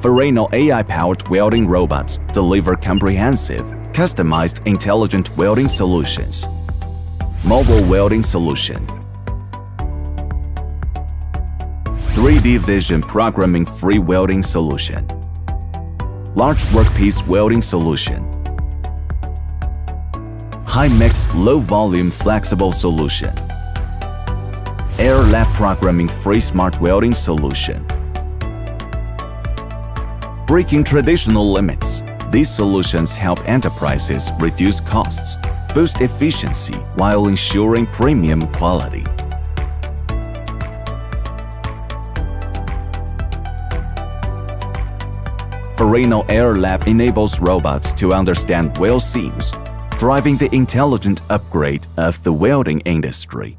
Fairino AI-powered welding robots deliver comprehensive, customized intelligent welding solutions. Mobile welding solution. 3D vision programming free welding solution. Large workpiece welding solution. High mix, low volume flexible solution. Air lab programming free smart welding solution. Breaking traditional limits, these solutions help enterprises reduce costs, boost efficiency while ensuring premium quality. Fairino Air Lab enables robots to understand weld seams, driving the intelligent upgrade of the welding industry.